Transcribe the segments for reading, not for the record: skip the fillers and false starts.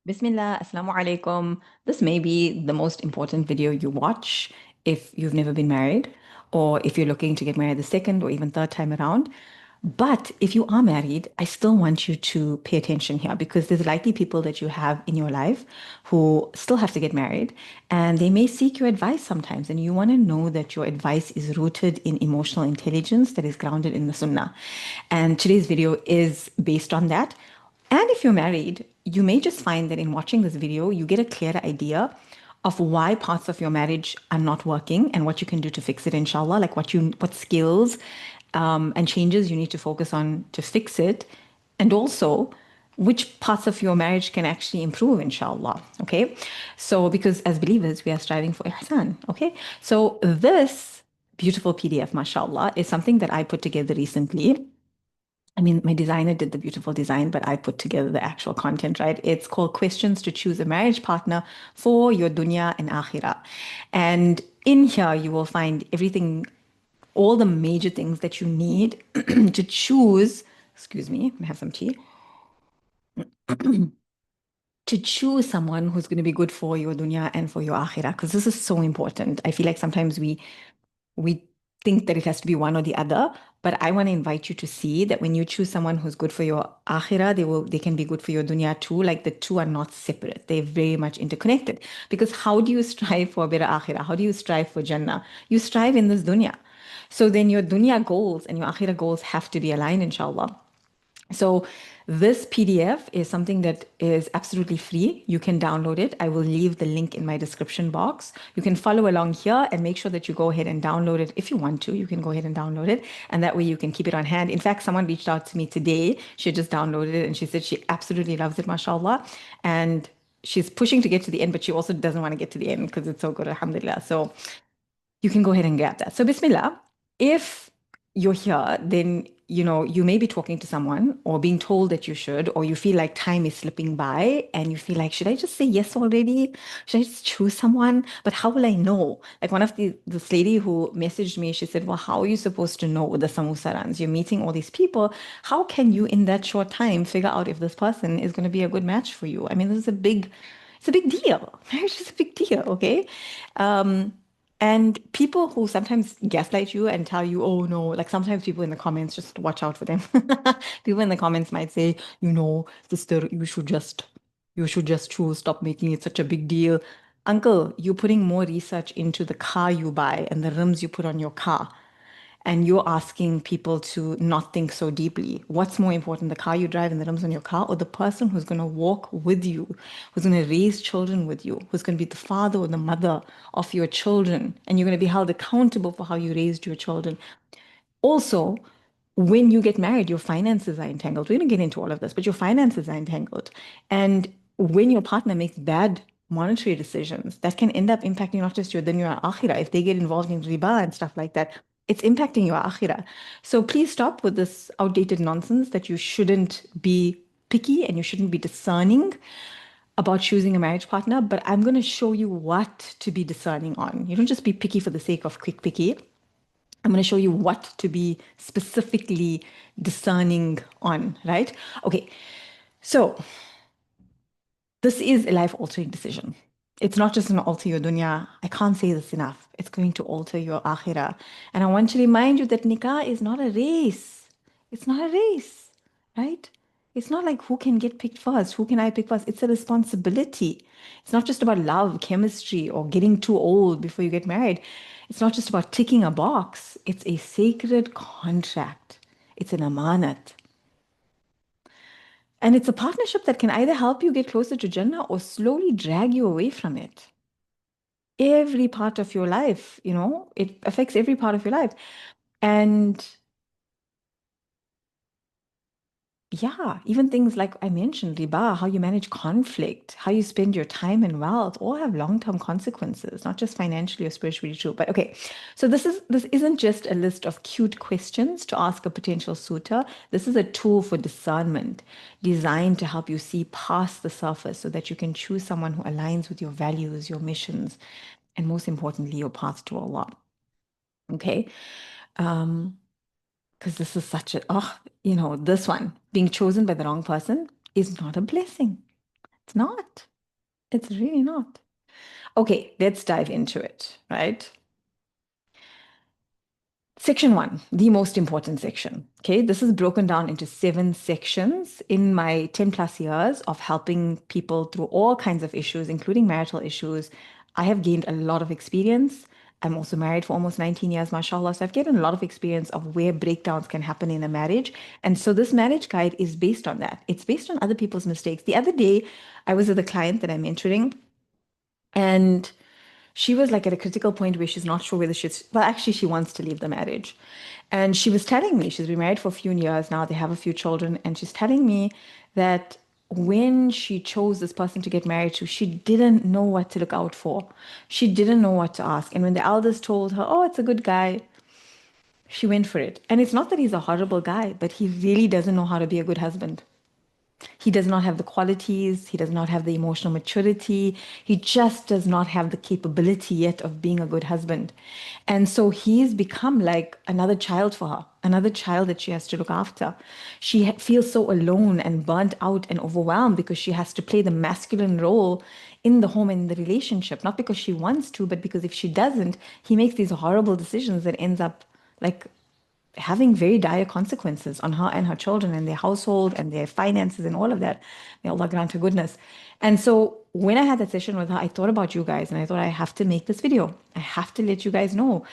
Bismillah, Assalamu alaikum. This may be the most important video you watch if you've never been married, or if you're looking to get married the second or even third time around. But if you are married, I still want you to pay attention here because there's likely people that you have in your life who still have to get married and they may seek your advice sometimes. And you want to know that your advice is rooted in emotional intelligence that is grounded in the Sunnah. And today's video is based on that. And if you're married, you may just find that in watching this video, you get a clearer idea of why parts of your marriage are not working and what you can do to fix it, inshallah, like what skills and changes you need to focus on to fix it, and also which parts of your marriage can actually improve, inshallah. Okay. So, because as believers, we are striving for ihsan. Okay. So, this beautiful PDF, mashallah, is something that I put together recently. I mean, my designer did the beautiful design, but I put together the actual content, right? It's called Questions to Choose a Marriage Partner for Your Dunya and Akhirah. And in here, you will find everything, all the major things that you need to choose. Excuse me, I have some tea. To choose someone who's going to be good for your dunya and for your akhirah, because this is so important. I feel like sometimes we think that it has to be one or the other, but I want to invite you to see that when you choose someone who's good for your akhirah, they can be good for your dunya too. Like the two are not separate. They're very much interconnected. Because how do you strive for a better akhirah? How do you strive for Jannah? You strive in this dunya. So then your dunya goals and your akhirah goals have to be aligned, inshallah. So this PDF is something that is absolutely free. You can download it. I will leave the link in my description box. You can follow along here and make sure that you go ahead and download it. If you want to, you can go ahead and download it. And that way you can keep it on hand. In fact, someone reached out to me today. She just downloaded it and she said she absolutely loves it, mashallah. And she's pushing to get to the end, but she also doesn't want to get to the end because it's so good, alhamdulillah. So you can go ahead and grab that. So, Bismillah, if you're here, then you may be talking to someone or being told that you should, or you feel like time is slipping by and you feel like, should I just say yes already? Should I just choose someone? But how will I know? Like one of this lady who messaged me, she said, well, how are you supposed to know the samosa runs? You're meeting all these people. How can you in that short time figure out if this person is going to be a good match for you? I mean, it's a big deal. Marriage is a big deal, okay? Um, and people who sometimes gaslight you and tell you, oh no, like sometimes people in the comments, just watch out for them. People in the comments might say, sister, you should just choose, stop making it such a big deal. Uncle, you're putting more research into the car you buy and the rims you put on your car, and you're asking people to not think so deeply. What's more important, the car you drive and the rims on your car, or the person who's going to walk with you, who's going to raise children with you, who's going to be the father or the mother of your children, and you're going to be held accountable for how you raised your children? Also, when you get married, your finances are entangled. We don't get into all of this, but your finances are entangled. And when your partner makes bad monetary decisions, that can end up impacting not just your dunya and akhirah. If they get involved in riba and stuff like that, it's impacting your akhirah. So please stop with this outdated nonsense that you shouldn't be picky and you shouldn't be discerning about choosing a marriage partner. But I'm going to show you what to be discerning on. You don't just be picky for the sake of quick picky. I'm going to show you what to be specifically discerning on, right? Okay, so this is a life altering decision. It's not just going to alter your dunya. I can't say this enough. It's going to alter your akhirah. And I want to remind you that nikah is not a race. It's not a race, right? It's not like who can get picked first, who can I pick first. It's a responsibility. It's not just about love, chemistry, or getting too old before you get married. It's not just about ticking a box. It's a sacred contract. It's an amanat. And it's a partnership that can either help you get closer to Jannah or slowly drag you away from it. Every part of your life, it affects every part of your life. And yeah, even things like I mentioned, riba, how you manage conflict, how you spend your time and wealth, all have long-term consequences, not just financially or spiritually too. But okay, so this isn't just a list of cute questions to ask a potential suitor. This is a tool for discernment designed to help you see past the surface so that you can choose someone who aligns with your values, your missions, and most importantly, your path to Allah. Okay. Um, because this is this one, being chosen by the wrong person is not a blessing. It's not. It's really not. Okay, let's dive into it, right? Section one, the most important section. Okay, this is broken down into 7 sections in my 10 plus years of helping people through all kinds of issues, including marital issues. I have gained a lot of experience. I'm also married for almost 19 years, mashallah. So I've gained a lot of experience of where breakdowns can happen in a marriage. And so this marriage guide is based on that. It's based on other people's mistakes. The other day, I was with a client that I'm mentoring, and she was like at a critical point where she's not sure whether well, actually, she wants to leave the marriage. And she was telling me, she's been married for a few years now, they have a few children, and she's telling me that when she chose this person to get married to, she didn't know what to look out for. She didn't know what to ask. And when the elders told her, oh, it's a good guy, she went for it. And it's not that he's a horrible guy, but he really doesn't know how to be a good husband. He does not have the qualities, he does not have the emotional maturity, he just does not have the capability yet of being a good husband. And so he's become like another child for her, another child that she has to look after. She feels so alone and burnt out and overwhelmed because she has to play the masculine role in the home and in the relationship, not because she wants to, but because if she doesn't, he makes these horrible decisions that ends up like having very dire consequences on her and her children and their household and their finances and all of that. May Allah grant her goodness. And so when I had that session with her, I thought about you guys and I thought I have to make this video. I have to let you guys know.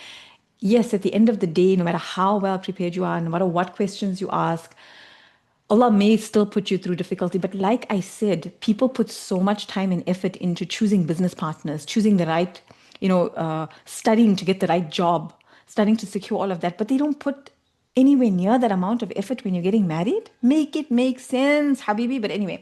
Yes, at the end of the day, no matter how well prepared you are, no matter what questions you ask, Allah may still put you through difficulty, but like I said, people put so much time and effort into choosing business partners, choosing the right, studying to get the right job, studying to secure all of that, but they don't put anywhere near that amount of effort when you're getting married. Make it make sense, Habibi. But anyway,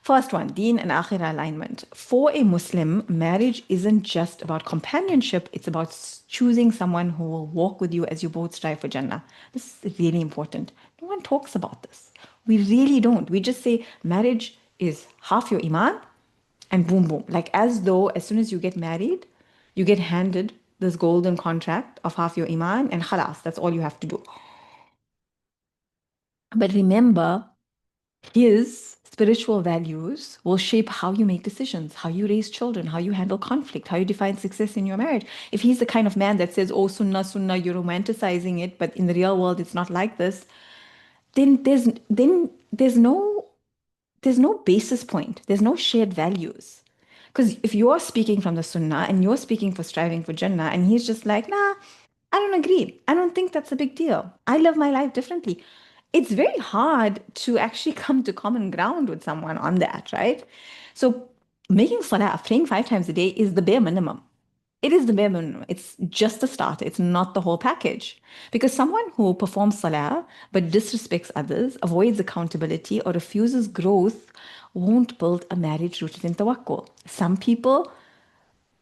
first one, Deen and Akhirah alignment. For a Muslim, marriage isn't just about companionship, it's about choosing someone who will walk with you as you both strive for Jannah. This is really important. No one talks about this. We really don't. We just say marriage is half your iman and boom, boom. Like as though as soon as you get married, you get handed this golden contract of half your iman and khalas, that's all you have to do. But remember, his spiritual values will shape how you make decisions, how you raise children, how you handle conflict, how you define success in your marriage. If he's the kind of man that says, oh, sunnah, sunnah, you're romanticizing it, but in the real world it's not like this, then there's no basis point. There's no shared values. Because if you're speaking from the Sunnah and you're speaking for striving for Jannah, and he's just like, nah, I don't agree. I don't think that's a big deal. I live my life differently. It's very hard to actually come to common ground with someone on that, right? So making salah, praying 5 times a day is the bare minimum. It is the bare minimum. It's just the start. It's not the whole package. Because someone who performs salah but disrespects others, avoids accountability, or refuses growth won't build a marriage rooted in tawakkul. Some people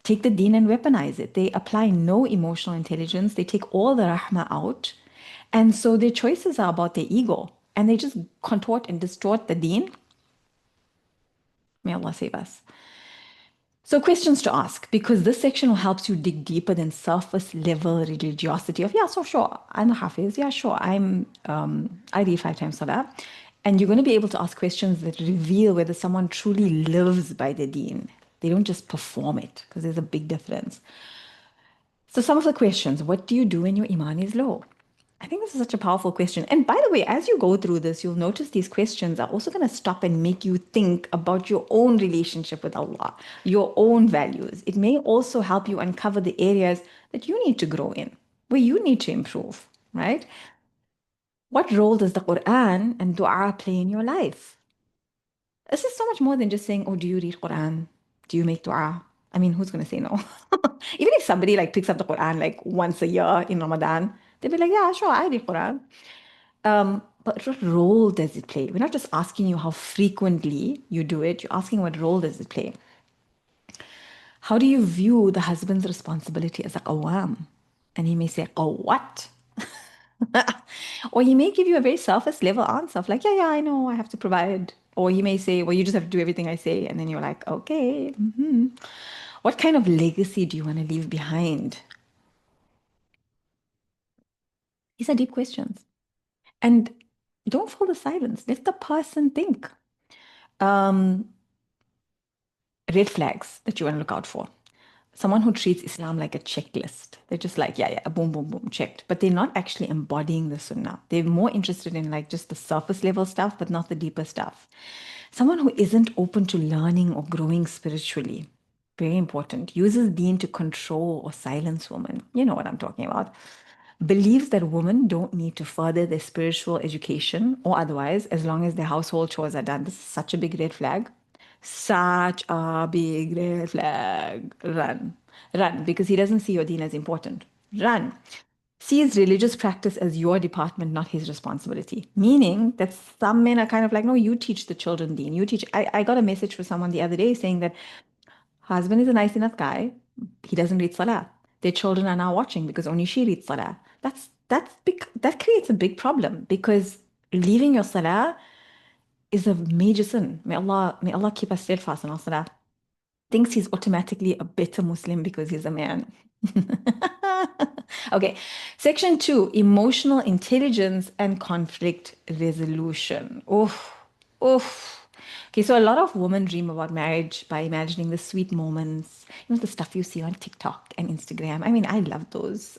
take the deen and weaponize it. They apply no emotional intelligence. They take all the rahmah out. And so their choices are about their ego. And they just contort and distort the deen. May Allah save us. So, questions to ask, because this section will help you dig deeper than surface level religiosity of, yeah, so sure, I'm a Hafiz, yeah, sure, I read 5 times Salah. And you're going to be able to ask questions that reveal whether someone truly lives by the deen. They don't just perform it, because there's a big difference. So, some of the questions: what do you do when your iman is low? I think this is such a powerful question. And by the way, as you go through this, you'll notice these questions are also going to stop and make you think about your own relationship with Allah, your own values. It may also help you uncover the areas that you need to grow in, where you need to improve, right? What role does the Quran and dua play in your life? This is so much more than just saying, oh, do you read Quran? Do you make dua? I mean, who's going to say no? Even if somebody like picks up the Quran like once a year in Ramadan, they'll be like, yeah, sure, I read Quran. But what role does it play? We're not just asking you how frequently you do it, you're asking what role does it play? How do you view the husband's responsibility as a qawwam? And he may say, oh, what? Or he may give you a very surface level answer of like, yeah, yeah, I know, I have to provide. Or he may say, well, you just have to do everything I say. And then you're like, okay. What kind of legacy do you want to leave behind? These are deep questions. And don't fill the silence. Let the person think. Um, red flags that you want to look out for. Someone who treats Islam like a checklist. They're just like, yeah, yeah, boom, boom, boom, checked. But they're not actually embodying the sunnah. They're more interested in like just the surface level stuff, but not the deeper stuff. Someone who isn't open to learning or growing spiritually. Very important. Uses deen to control or silence women. You know what I'm talking about. Believes that women don't need to further their spiritual education or otherwise as long as their household chores are done. This is such a big red flag. Such a big red flag. Run. Run, because he doesn't see your deen as important. Run. Sees religious practice as your department, not his responsibility. Meaning that some men are kind of like, no, you teach the children deen. You teach. I got a message from someone the other day saying that husband is a nice enough guy. He doesn't read salah. Their children are now watching because only she reads salah. That's big. That creates a big problem because leaving your salah is a major sin. May Allah keep us steadfast in our salah. Thinks he's automatically a better Muslim because he's a man. Okay, section two, emotional intelligence and conflict resolution. Oof, oof. Okay, so a lot of women dream about marriage by imagining the sweet moments, the stuff you see on TikTok and Instagram. I mean, I love those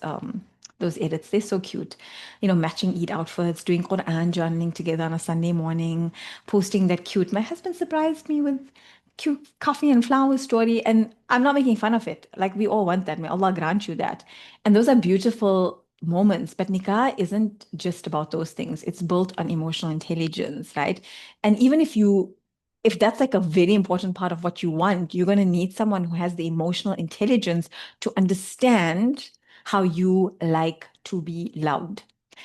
edits. They're so cute. Matching Eid outfits, doing Quran journaling together on a Sunday morning, posting that cute. My husband surprised me with cute coffee and flowers story. And I'm not making fun of it. Like we all want that. May Allah grant you that. And those are beautiful moments. But Nikah isn't just about those things. It's built on emotional intelligence, right? And even if that's like a very important part of what you want, you're going to need someone who has the emotional intelligence to understand how you like to be loved.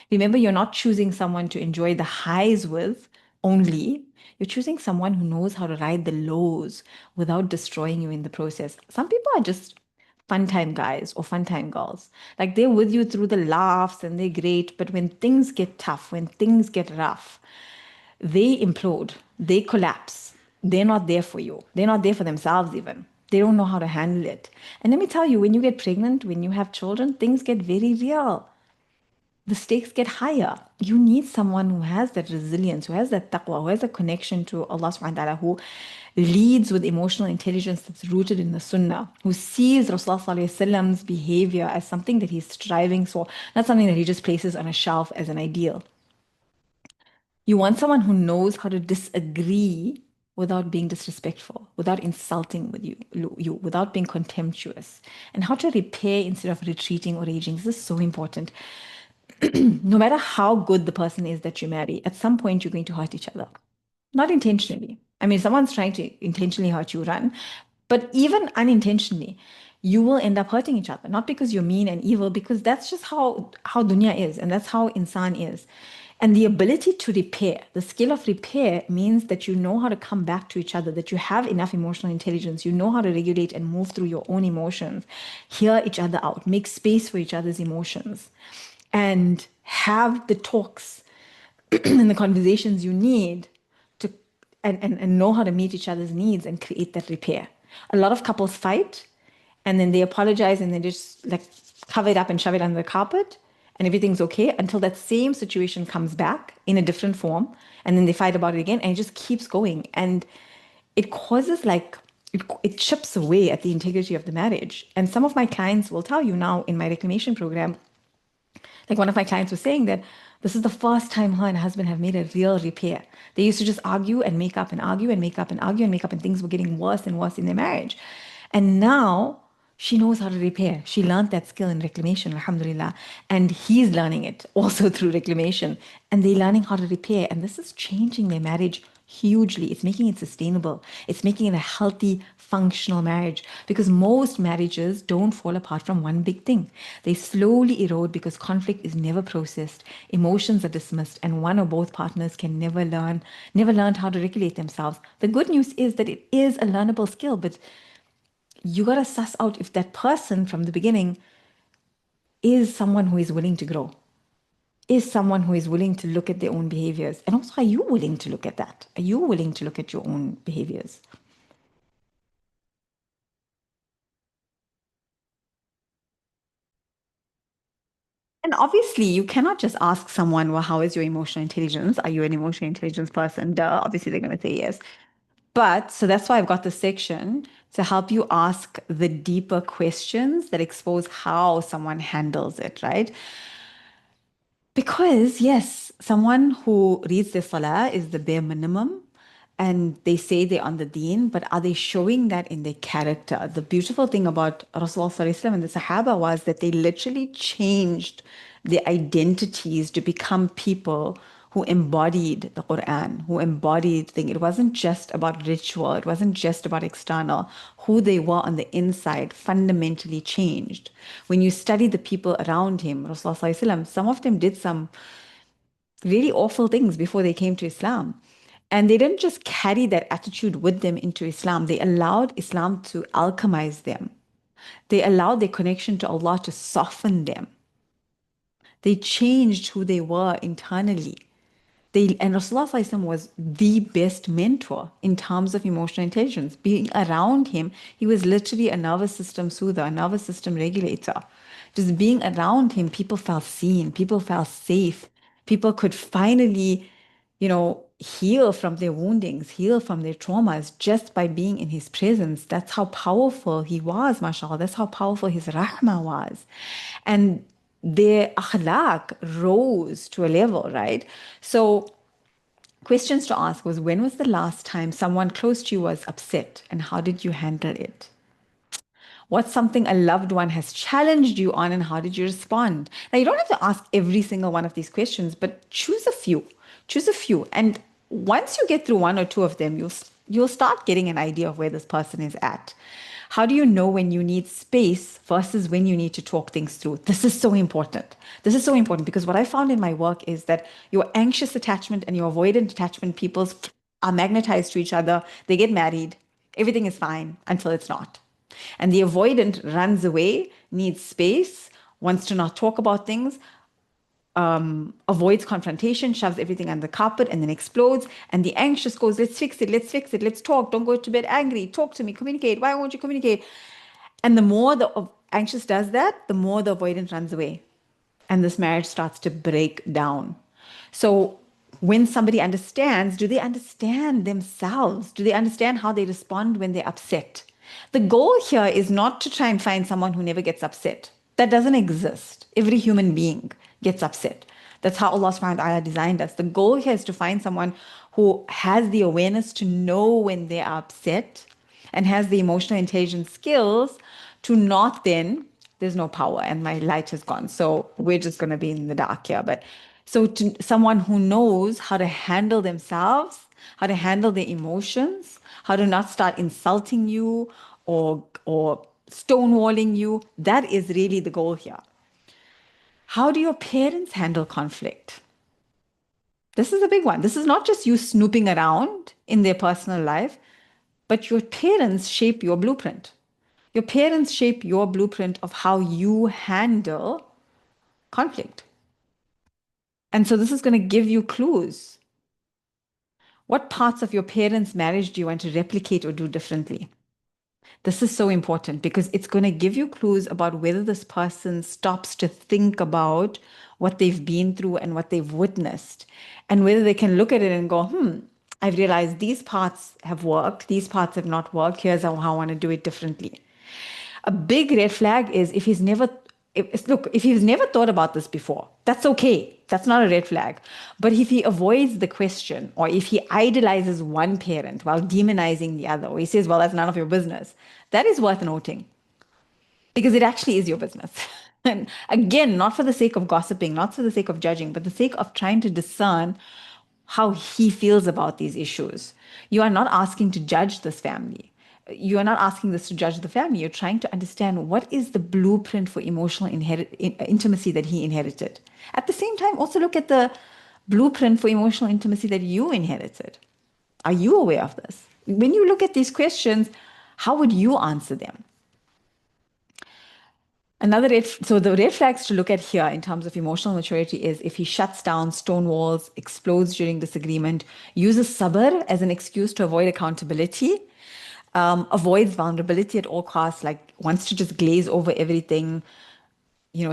Remember, you're not choosing someone to enjoy the highs with only. You're choosing someone who knows how to ride the lows without destroying you in the process. Some people are just fun time guys or fun time girls. Like they're with you through the laughs and they're great, but when things get tough, when things get rough, they implode, they collapse. They're not there for you. They're not there for themselves even. They don't know how to handle it. And let me tell you, when you get pregnant, when you have children, things get very real. The stakes get higher. You need someone who has that resilience, who has that taqwa, who has a connection to Allah subhanahu wa ta'ala, who leads with emotional intelligence that's rooted in the sunnah, who sees Rasulullah sallallahu alaihi wasallam's behavior as something that he's striving for, not something that he just places on a shelf as an ideal. You want someone who knows how to disagree without being disrespectful, without insulting you, without being contemptuous, and how to repair instead of retreating or raging. This is so important. No matter how good the person is that you marry, at some point you're going to hurt each other. Not intentionally. I mean, if someone's trying to intentionally hurt you, run. But even unintentionally, you will end up hurting each other. Not because you're mean and evil, because that's just how dunya is, and that's how insan is. And the ability to repair, the skill of repair means that you know how to come back to each other, that you have enough emotional intelligence, you know how to regulate and move through your own emotions, hear each other out, make space for each other's emotions, and have the talks and the conversations you need to and know how to meet each other's needs and create that repair. A lot of couples fight and then they apologize and they just like cover it up and shove it under the carpet and everything's okay until that same situation comes back in a different form and then they fight about it again and it just keeps going and it causes like it chips away at the integrity of the marriage. And some of my clients will tell you now in my reclamation program, like one of my clients was saying that this is the first time her and her husband have made a real repair. They used to just argue and make up and argue and make up and argue and make up, and things were getting worse and worse in their marriage. And now she knows how to repair. She learned that skill in reclamation, alhamdulillah. And he's learning it also through reclamation. And they're learning how to repair. And this is changing their marriage hugely. It's making it sustainable. It's making it a healthy, functional marriage because most marriages don't fall apart from one big thing. They slowly erode because conflict is never processed, emotions are dismissed, and one or both partners can never learn how to regulate themselves. The good news is that it is a learnable skill, but you got to suss out if that person from the beginning is someone who is willing to grow, is someone who is willing to look at their own behaviors. And also, are you willing to look at that? Are you willing to look at your own behaviors? And obviously, you cannot just ask someone, well, how is your emotional intelligence? Are you an emotional intelligence person? Duh, obviously, they're going to say yes. But so that's why I've got this section to help you ask the deeper questions that expose how someone handles it, right? Because, yes, someone who reads their salah is the bare minimum, and they say they're on the deen, but are they showing that in their character? The beautiful thing about Rasulullah Sallallahu Alaihi Wasallam and the Sahaba was that they literally changed their identities to become people who embodied the Quran, who embodied things. It wasn't just about ritual, it wasn't just about external. Who they were on the inside fundamentally changed. When you study the people around him, Rasulullah Sallallahu Alaihi Wasallam, some of them did some really awful things before they came to Islam. And they didn't just carry that attitude with them into Islam, they allowed Islam to alchemize them. They allowed their connection to Allah to soften them. They changed who they were internally. And Rasulullah Sallallahu Alaihi Wasallam was the best mentor in terms of emotional intelligence. Being around him, he was literally a nervous system soother, a nervous system regulator. Just being around him, people felt seen, people felt safe. People could finally, heal from their woundings, heal from their traumas just by being in his presence. That's how powerful he was, mashallah. That's how powerful his rahmah was. And their akhlaq rose to a level, right? So, questions to ask was, when was the last time someone close to you was upset and how did you handle it? What's something a loved one has challenged you on and how did you respond? Now, you don't have to ask every single one of these questions, but choose a few. Choose a few. And once you get through one or two of them, you'll start getting an idea of where this person is at. How do you know when you need space versus when you need to talk things through? This is so important. This is so important because what I found in my work is that your anxious attachment and your avoidant attachment peoples are magnetized to each other. They get married. Everything is fine until it's not. And the avoidant runs away, needs space, wants to not talk about things, avoids confrontation, shoves everything under the carpet, and then explodes. And the anxious goes, let's fix it, let's fix it, let's talk. Don't go to bed angry. Talk to me, communicate. Why won't you communicate? And the more the anxious does that, the more the avoidant runs away. And this marriage starts to break down. So when somebody understands, do they understand themselves? Do they understand how they respond when they're upset? The goal here is not to try and find someone who never gets upset. That doesn't exist. Every human being gets upset. That's how Allah subhanahu wa ta'ala designed us. The goal here is to find someone who has the awareness to know when they are upset and has the emotional intelligence skills to not then, there's no power and my light has gone. So we're just going to be in the dark here. But so to someone who knows how to handle themselves, how to handle their emotions, how to not start insulting you or stonewalling you, that is really the goal here. How do your parents handle conflict? This is a big one. This is not just you snooping around in their personal life, but your parents shape your blueprint. Your parents shape your blueprint of how you handle conflict. And so this is going to give you clues. What parts of your parents' marriage do you want to replicate or do differently? This is so important because it's going to give you clues about whether this person stops to think about what they've been through and what they've witnessed, and whether they can look at it and go, I've realized these parts have worked, these parts have not worked. Here's how I want to do it differently. A big red flag is if he's never thought about this before, that's okay. That's not a red flag. But if he avoids the question, or if he idolizes one parent while demonizing the other, or he says, well, that's none of your business, that is worth noting because it actually is your business. And again, not for the sake of gossiping, not for the sake of judging, but the sake of trying to discern how he feels about these issues. You are not asking to judge this family. You are not asking this to judge the family. You're trying to understand what is the blueprint for emotional intimacy that he inherited. At the same time, also look at the blueprint for emotional intimacy that you inherited. Are you aware of this? When you look at these questions, how would you answer them? So the red flags to look at here in terms of emotional maturity is if he shuts down, stonewalls, explodes during disagreement, uses sabr as an excuse to avoid accountability, avoids vulnerability at all costs, like wants to just glaze over everything,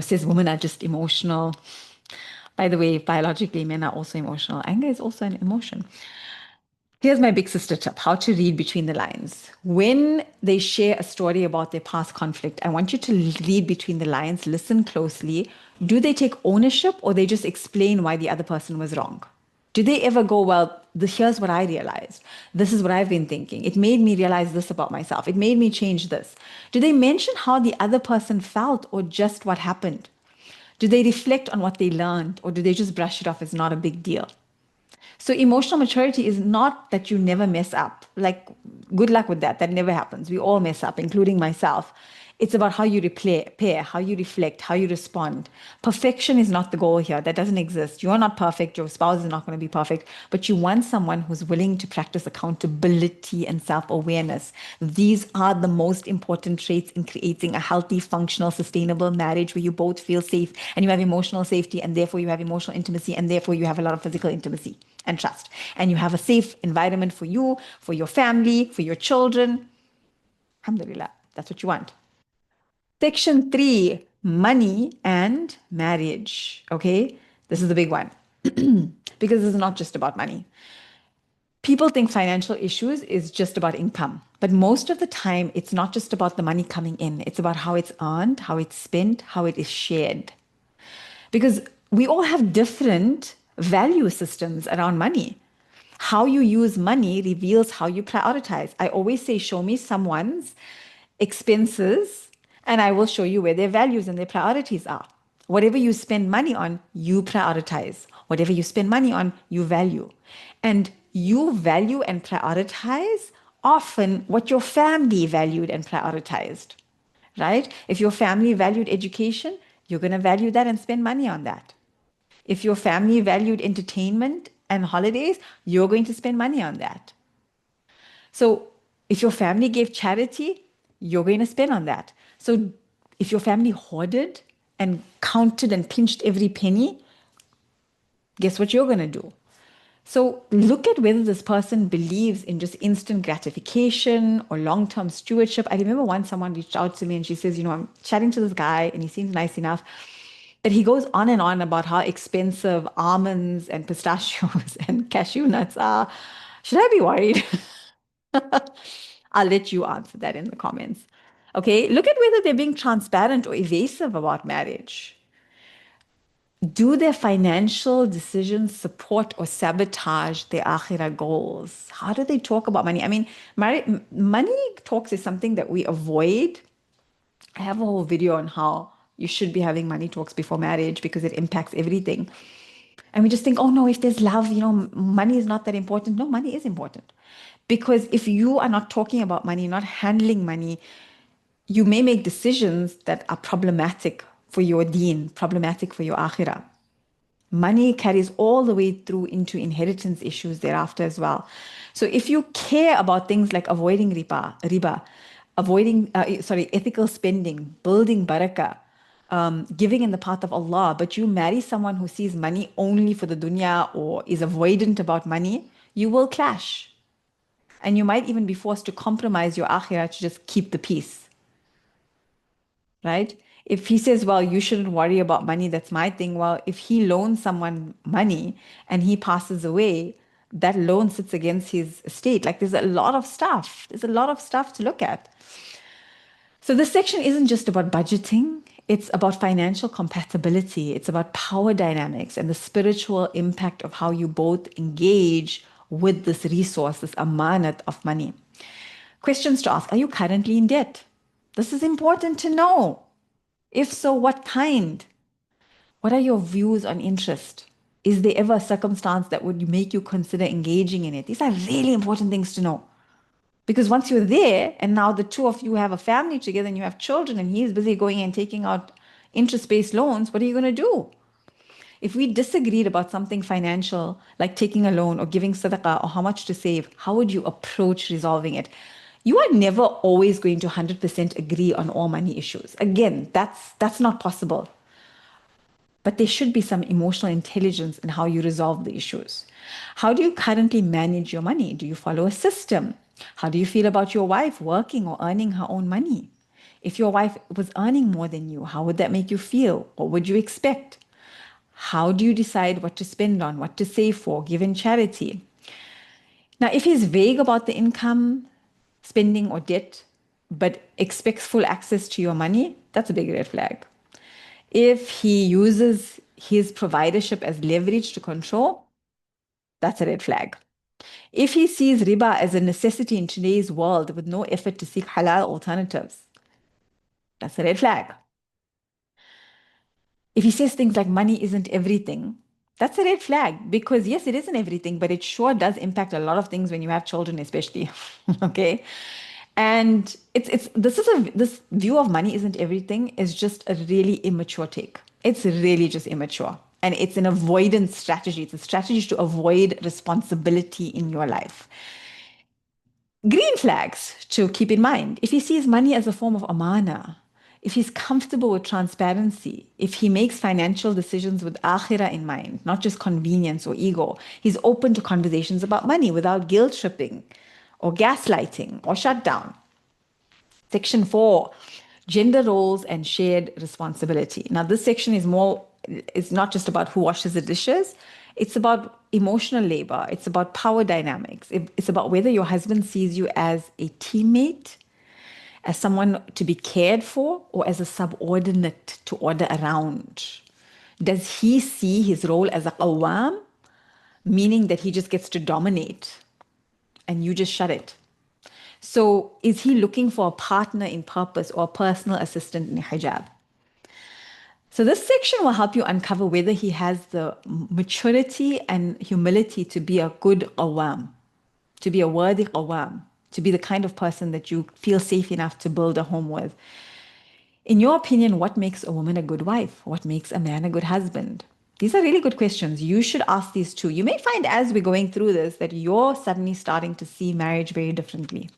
says women are just emotional. By the way, biologically, men are also emotional. Anger is also an emotion. Here's my big sister tip, how to read between the lines. When they share a story about their past conflict, I want you to read between the lines, listen closely. Do they take ownership or they just explain why the other person was wrong? Do they ever go, well, here's what I realized. This is what I've been thinking. It made me realize this about myself. It made me change this. Do they mention how the other person felt or just what happened? Do they reflect on what they learned or do they just brush it off as not a big deal? So emotional maturity is not that you never mess up. Like, good luck with that. That never happens. We all mess up, including myself. It's about how you repair, how you reflect, how you respond. Perfection is not the goal here. That doesn't exist. You are not perfect. Your spouse is not going to be perfect. But you want someone who's willing to practice accountability and self-awareness. These are the most important traits in creating a healthy, functional, sustainable marriage where you both feel safe and you have emotional safety and therefore you have emotional intimacy and therefore you have a lot of physical intimacy and trust. And you have a safe environment for you, for your family, for your children. Alhamdulillah, that's what you want. Section 3, money and marriage. Okay, this is the big one because this is not just about money. People think financial issues is just about income, but most of the time it's not just about the money coming in. It's about how it's earned, how it's spent, how it is shared. Because we all have different value systems around money. How you use money reveals how you prioritize. I always say, show me someone's expenses, and I will show you where their values and their priorities are. Whatever you spend money on, you prioritize. Whatever you spend money on, you value. And you value and prioritize often what your family valued and prioritized, right? If your family valued education, you're going to value that and spend money on that. If your family valued entertainment and holidays, you're going to spend money on that. So if your family gave charity, you're going to spend on that. So if your family hoarded and counted and pinched every penny, guess what you're going to do? So look at whether this person believes in just instant gratification or long-term stewardship. I remember once someone reached out to me and she says, I'm chatting to this guy and he seems nice enough. But he goes on and on about how expensive almonds and pistachios and cashew nuts are. Should I be worried? I'll let you answer that in the comments. Okay, look at whether they're being transparent or evasive about marriage. Do their financial decisions support or sabotage their akhirah goals? How do they talk about money? I mean, money talks is something that we avoid. I have a whole video on how you should be having money talks before marriage because it impacts everything. And we just think, oh no, if there's love, money is not that important. No, money is important. Because if you are not talking about money, not handling money, you may make decisions that are problematic for your deen, problematic for your akhirah. Money carries all the way through into inheritance issues thereafter as well. So if you care about things like avoiding riba, avoiding, ethical spending, building barakah, giving in the path of Allah, but you marry someone who sees money only for the dunya or is avoidant about money, you will clash. And you might even be forced to compromise your akhirah to just keep the peace, right? If he says, well, you shouldn't worry about money, that's my thing. Well, if he loans someone money and he passes away, that loan sits against his estate. Like there's a lot of stuff. There's a lot of stuff to look at. So this section isn't just about budgeting. It's about financial compatibility. It's about power dynamics and the spiritual impact of how you both engage with this resource, this amanat of money. Questions to ask. Are you currently in debt? This is important to know. If so, what kind? What are your views on interest? Is there ever a circumstance that would make you consider engaging in it? These are really important things to know. Because once you're there and now the two of you have a family together and you have children and he's busy going and taking out interest-based loans, what are you going to do? If we disagreed about something financial, like taking a loan or giving sadaqah or how much to save, how would you approach resolving it? You are never always going to 100% agree on all money issues. Again, that's not possible. But there should be some emotional intelligence in how you resolve the issues. How do you currently manage your money? Do you follow a system? How do you feel about your wife working or earning her own money? If your wife was earning more than you, how would that make you feel? What would you expect? How do you decide what to spend on, what to save for, give in charity? Now, if he's vague about the income, spending, or debt, but expects full access to your money, that's a big red flag. If he uses his providership as leverage to control, that's a red flag. If he sees riba as a necessity in today's world with no effort to seek halal alternatives, that's a red flag. If he says things like money isn't everything, that's a red flag because yes, it isn't everything, but it sure does impact a lot of things when you have children, especially. Okay. And this view of money isn't everything is just a really immature take. It's really just immature. And it's an avoidance strategy. It's a strategy to avoid responsibility in your life. Green flags to keep in mind. If he sees money as a form of amana, if he's comfortable with transparency, if he makes financial decisions with akhirah in mind, not just convenience or ego, he's open to conversations about money without guilt tripping or gaslighting or shutdown. Section 4, gender roles and shared responsibility. Now, this section is not just about who washes the dishes. It's about emotional labor. It's about power dynamics. It's about whether your husband sees you as a teammate, as someone to be cared for, or as a subordinate to order around. Does he see his role as a qawwam, meaning that he just gets to dominate and you just shut it? So is he looking for a partner in purpose or a personal assistant in hijab? So this section will help you uncover whether he has the maturity and humility to be a good qawwam, to be a worthy qawwam, to be the kind of person that you feel safe enough to build a home with. In your opinion, what makes a woman a good wife? What makes a man a good husband? These are really good questions. You should ask these too. You may find as we're going through this that you're suddenly starting to see marriage very differently.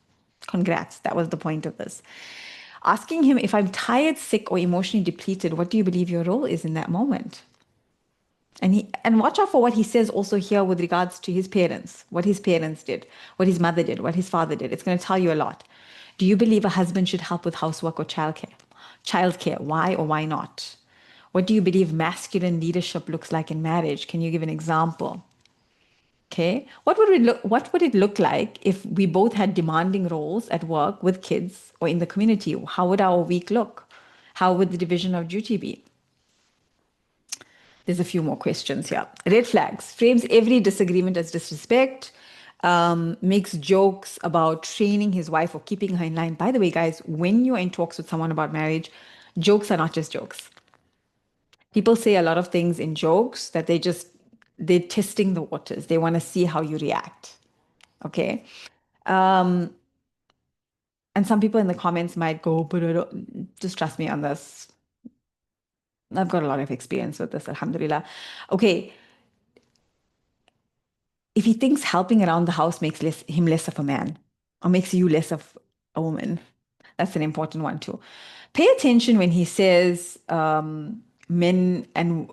Congrats. That was the point of this. Asking him, if I'm tired, sick, or emotionally depleted, what do you believe your role is in that moment? And watch out for what he says also here with regards to his parents, what his parents did, what his mother did, what his father did. It's going to tell you a lot. Do you believe a husband should help with housework or childcare? Childcare, why or why not? What do you believe masculine leadership looks like in marriage? Can you give an example? Okay. What would it look like if we both had demanding roles at work with kids or in the community? How would our week look? How would the division of duty be? There's a few more questions here. Red flags. Frames every disagreement as disrespect. Makes jokes about training his wife or keeping her in line. By the way, guys, when you're in talks with someone about marriage, jokes are not just jokes. People say a lot of things in jokes that they're testing the waters. They want to see how you react. Okay. And some people in the comments might go, but just trust me on this. I've got a lot of experience with this, alhamdulillah. Okay. If he thinks helping around the house makes him less of a man or makes you less of a woman, that's an important one too. Pay attention when he says men and,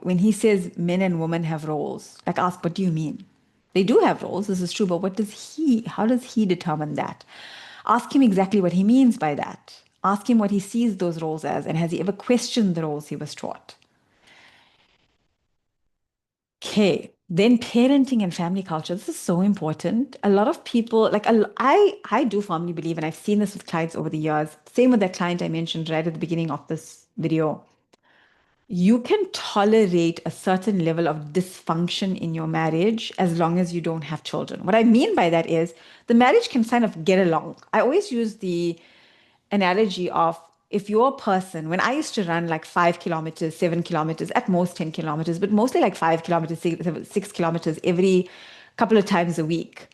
when he says men and women have roles. Like, ask, what do you mean? They do have roles, this is true, but how does he determine that? Ask him exactly what he means by that. Ask him what he sees those roles as, and has he ever questioned the roles he was taught? Okay, then parenting and family culture. This is so important. A lot of people, like I do firmly believe, and I've seen this with clients over the years. Same with that client I mentioned right at the beginning of this video. You can tolerate a certain level of dysfunction in your marriage as long as you don't have children. What I mean by that is the marriage can kind of get along. I always use the analogy of, if you're a person, when I used to run like 5 kilometers, 7 kilometers, at most 10 kilometers, but mostly like 5 kilometers, 6 kilometers every couple of times a week,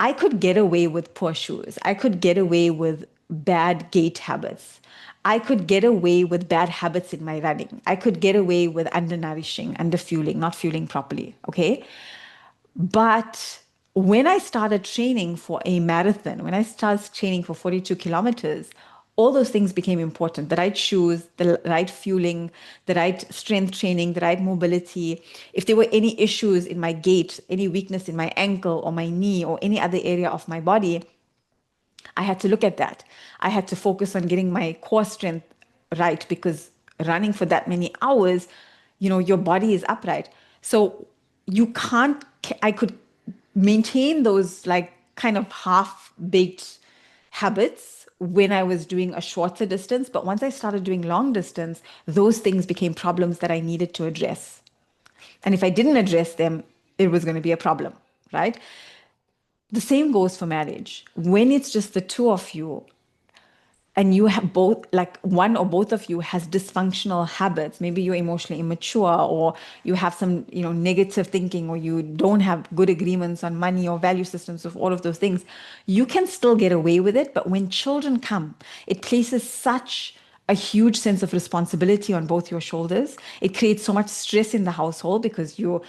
I could get away with poor shoes. I could get away with bad gait habits. I could get away with bad habits in my running. I could get away with undernourishing, underfueling, not fueling properly. Okay. But when I started training for a marathon, when I started training for 42 kilometers, all those things became important. The right shoes, the right fueling, the right strength training, the right mobility. If there were any issues in my gait, any weakness in my ankle or my knee or any other area of my body, I had to look at that. I had to focus on getting my core strength right, because running for that many hours, your body is upright. So you can't, I could maintain those like kind of half-baked habits when I was doing a shorter distance. But once I started doing long distance, those things became problems that I needed to address. And if I didn't address them, it was going to be a problem, right? The same goes for marriage. When it's just the two of you, and you have both, like one or both of you has dysfunctional habits, maybe you're emotionally immature, or you have some negative thinking, or you don't have good agreements on money or value systems, of all of those things, you can still get away with it. But when children come, it places such a huge sense of responsibility on both your shoulders. It creates so much stress in the household because you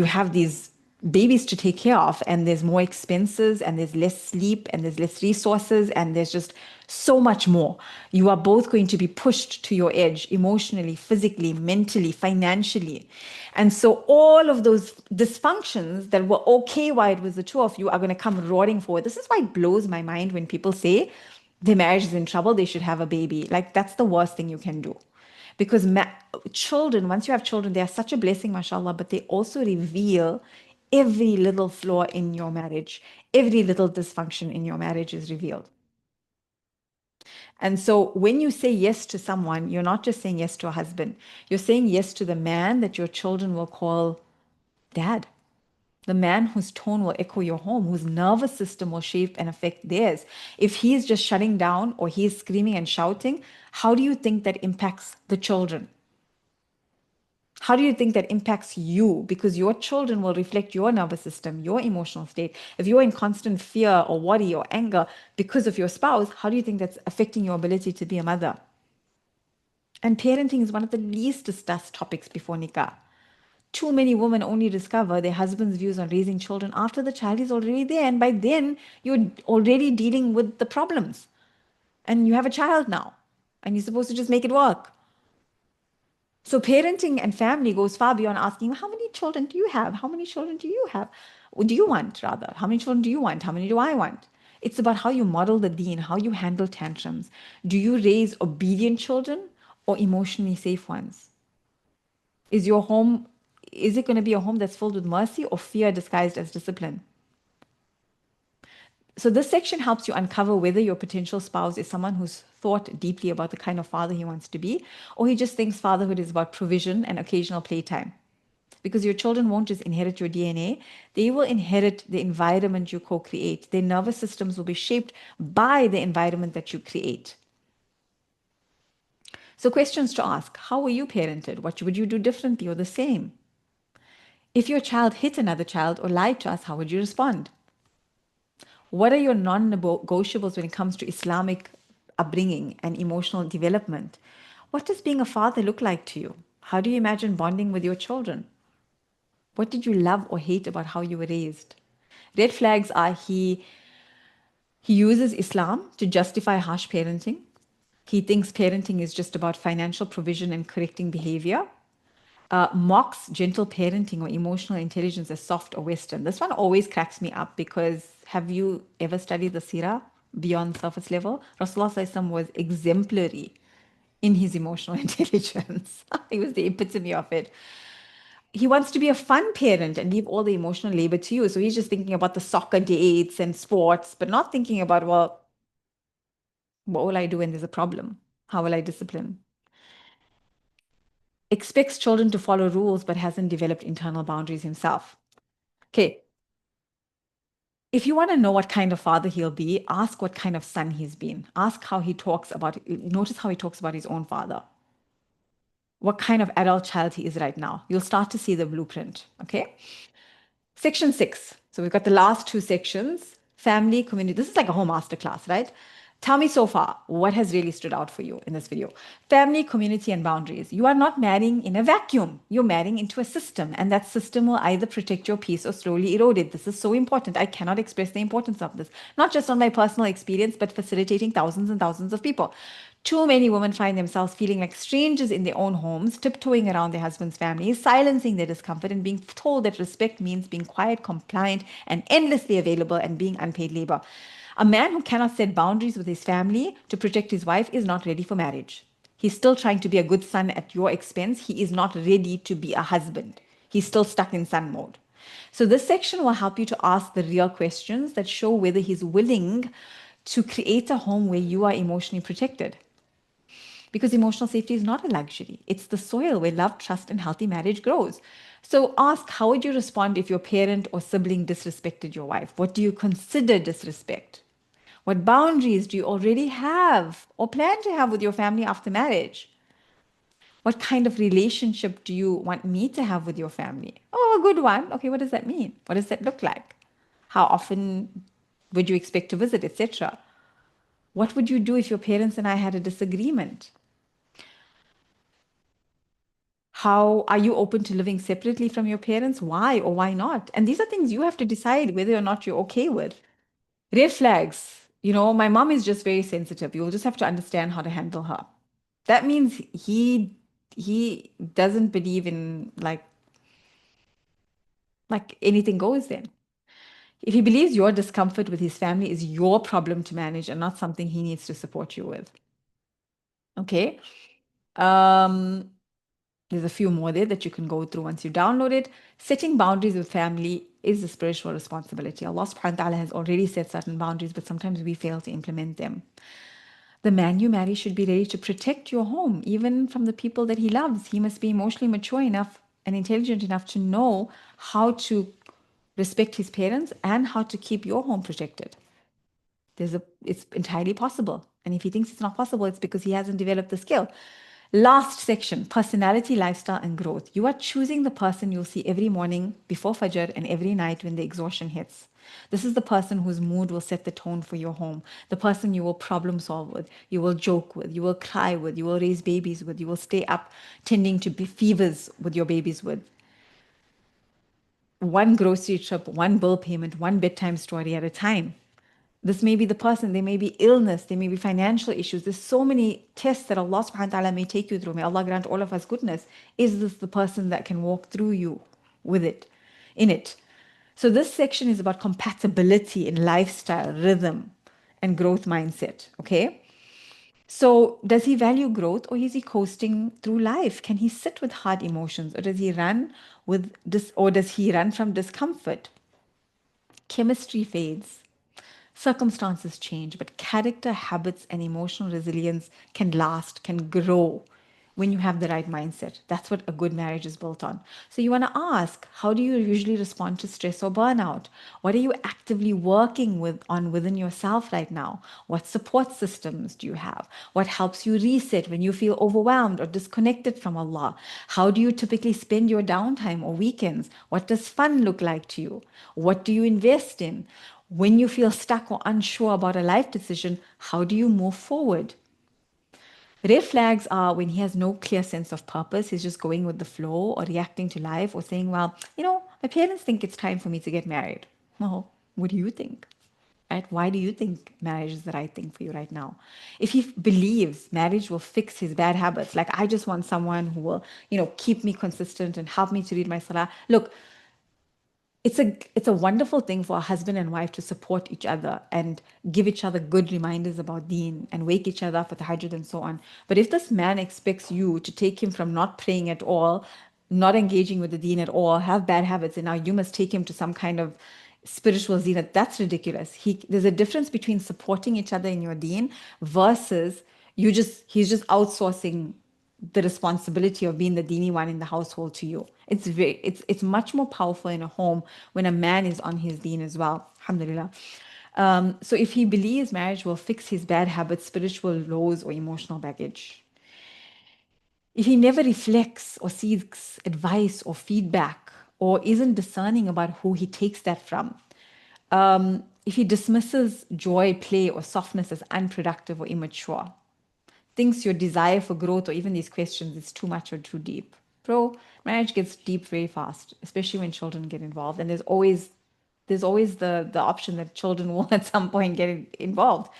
have these babies to take care of, and there's more expenses, and there's less sleep, and there's less resources, and there's just so much more. You are both going to be pushed to your edge emotionally, physically, mentally, financially. And so all of those dysfunctions that were okay while it was the two of you are going to come roaring forward. This is why it blows my mind when people say their marriage is in trouble, they should have a baby. Like, that's the worst thing you can do. Because children, once you have children, they are such a blessing, mashallah, but they also reveal every little flaw in your marriage. Every little dysfunction in your marriage is revealed. And so when you say yes to someone, you're not just saying yes to a husband. You're saying yes to the man that your children will call dad. The man whose tone will echo your home, whose nervous system will shape and affect theirs. If he is just shutting down or he is screaming and shouting, how do you think that impacts the children? How do you think that impacts you? Because your children will reflect your nervous system, your emotional state. If you're in constant fear or worry or anger because of your spouse, how do you think that's affecting your ability to be a mother? And parenting is one of the least discussed topics before Nikkah. Too many women only discover their husband's views on raising children after the child is already there. And by then, you're already dealing with the problems. And you have a child now. And you're supposed to just make it work. So parenting and family goes far beyond asking, how many children do you have? How many children do you have? Or do you want, rather? How many children do you want? How many do I want? It's about how you model the deen, how you handle tantrums. Do you raise obedient children or emotionally safe ones? Is your home, is it going to be a home that's filled with mercy or fear disguised as discipline? So this section helps you uncover whether your potential spouse is someone who's thought deeply about the kind of father he wants to be, or he just thinks fatherhood is about provision and occasional playtime. Because your children won't just inherit your DNA, they will inherit the environment you co-create. Their nervous systems will be shaped by the environment that you create. So questions to ask: how were you parented? What would you do differently or the same? If your child hit another child or lied to us, how would you respond? What are your non-negotiables when it comes to Islamic upbringing and emotional development? What does being a father look like to you? How do you imagine bonding with your children? What did you love or hate about how you were raised? Red flags are he uses Islam to justify harsh parenting. He thinks parenting is just about financial provision and correcting behavior. Mocks gentle parenting or emotional intelligence as soft or Western. This one always cracks me up because have you ever studied the seerah beyond surface level? Rasulullah SAW was exemplary in his emotional intelligence. He was the epitome of it. He wants to be a fun parent and leave all the emotional labor to you. So he's just thinking about the soccer dates and sports, but not thinking about, well, what will I do when there's a problem? How will I discipline? Expects children to follow rules, but hasn't developed internal boundaries himself. Okay. If you want to know what kind of father he'll be, ask what kind of son he's been. Ask how he talks about, notice how he talks about his own father. What kind of adult child he is right now. You'll start to see the blueprint. Okay. Section 6. So we've got the last two sections: family, community. This is like a whole masterclass, right? Tell me so far, what has really stood out for you in this video? Family, community, and boundaries. You are not marrying in a vacuum. You're marrying into a system, and that system will either protect your peace or slowly erode it. This is so important. I cannot express the importance of this, not just on my personal experience, but facilitating thousands and thousands of people. Too many women find themselves feeling like strangers in their own homes, tiptoeing around their husband's families, silencing their discomfort, and being told that respect means being quiet, compliant, and endlessly available and being unpaid labor. A man who cannot set boundaries with his family to protect his wife is not ready for marriage. He's still trying to be a good son at your expense. He is not ready to be a husband. He's still stuck in son mode. So this section will help you to ask the real questions that show whether he's willing to create a home where you are emotionally protected. Because emotional safety is not a luxury. It's the soil where love, trust, and healthy marriage grows. So ask, how would you respond if your parent or sibling disrespected your wife? What do you consider disrespect? What boundaries do you already have or plan to have with your family after marriage? What kind of relationship do you want me to have with your family? Oh, a good one. Okay, what does that mean? What does that look like? How often would you expect to visit, etc.? What would you do if your parents and I had a disagreement? How are you open to living separately from your parents? Why or why not? And these are things you have to decide whether or not you're okay with. Red flags. My mom is just very sensitive. You'll just have to understand how to handle her. That means he doesn't believe in like anything goes then. If he believes your discomfort with his family is your problem to manage and not something he needs to support you with. Okay. Um, There's a few more there that you can go through once you download it. Setting boundaries with family is a spiritual responsibility. Allah subhanahu wa ta'ala has already set certain boundaries, but sometimes we fail to implement them. The man you marry should be ready to protect your home, even from the people that he loves. He must be emotionally mature enough and intelligent enough to know how to respect his parents and how to keep your home protected. It's entirely possible. And if he thinks it's not possible, it's because he hasn't developed the skill. Last section, personality, lifestyle, and growth. You are choosing the person you'll see every morning before Fajr and every night when the exhaustion hits. This is the person whose mood will set the tone for your home. The person you will problem solve with, you will joke with, you will cry with, you will raise babies with, you will stay up tending to be fevers with your babies with. One grocery trip, one bill payment, one bedtime story at a time. This may be the person, there may be illness, there may be financial issues. There's so many tests that Allah subhanahu wa ta'ala may take you through. May Allah grant all of us goodness. Is this the person that can walk through you with it, in it? So this section is about compatibility in lifestyle, rhythm, and growth mindset. Okay. So does he value growth or is he coasting through life? Can he sit with hard emotions or does he run from discomfort? Chemistry fades. Circumstances change, but character, habits, and emotional resilience can last, can grow when you have the right mindset. That's what a good marriage is built on. So you want to ask, how do you usually respond to stress or burnout? What are you actively working within yourself right now? What support systems do you have? What helps you reset when you feel overwhelmed or disconnected from Allah? How do you typically spend your downtime or weekends? What does fun look like to you? What do you invest in? When you feel stuck or unsure about a life decision, how do you move forward? Red flags are when he has no clear sense of purpose. He's just going with the flow or reacting to life or saying, well, my parents think it's time for me to get married. Well, what do you think? Right? Why do you think marriage is the right thing for you right now? If he believes marriage will fix his bad habits, like I just want someone who will, keep me consistent and help me to read my salah. Look, it's a wonderful thing for a husband and wife to support each other and give each other good reminders about deen and wake each other up with tahajjud and so on. But if this man expects you to take him from not praying at all, not engaging with the deen at all, have bad habits, and now you must take him to some kind of spiritual zenith, that's ridiculous. There's a difference between supporting each other in your deen versus he's just outsourcing the responsibility of being the dini one in the household to you. It's much more powerful in a home when a man is on his deen as well. Alhamdulillah. So if he believes marriage will fix his bad habits, spiritual lows, or emotional baggage, if he never reflects or seeks advice or feedback or isn't discerning about who he takes that from, if he dismisses joy, play, or softness as unproductive or immature, thinks your desire for growth or even these questions is too much or too deep. Bro, marriage gets deep very fast, especially when children get involved. And there's always the option that children will at some point get involved.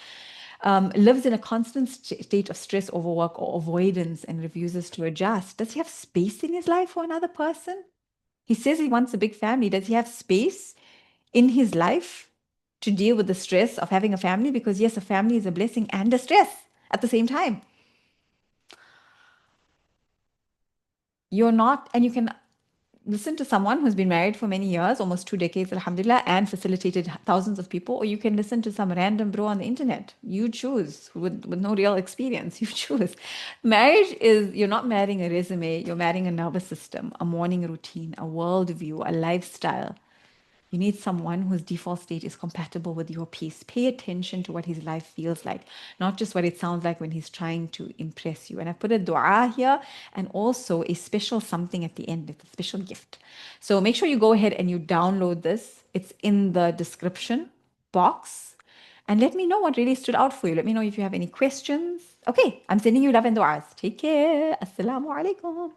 Lives in a constant state of stress, overwork, or avoidance and refuses to adjust. Does he have space in his life for another person? He says he wants a big family. Does he have space in his life to deal with the stress of having a family? Because yes, a family is a blessing and a stress at the same time. You're not, and you can listen to someone who's been married for many years, almost 2 decades, alhamdulillah, and facilitated thousands of people, or you can listen to some random bro on the internet. You choose with no real experience. You choose. Marriage is, you're not marrying a resume, you're marrying a nervous system, a morning routine, a worldview, a lifestyle. You need someone whose default state is compatible with your peace. Pay attention to what his life feels like, not just what it sounds like when he's trying to impress you. And I put a dua here and also a special something at the end. It's a special gift. So make sure you go ahead and you download this. It's in the description box. And let me know what really stood out for you. Let me know if you have any questions. Okay, I'm sending you love and du'as. Take care. Assalamu alaikum.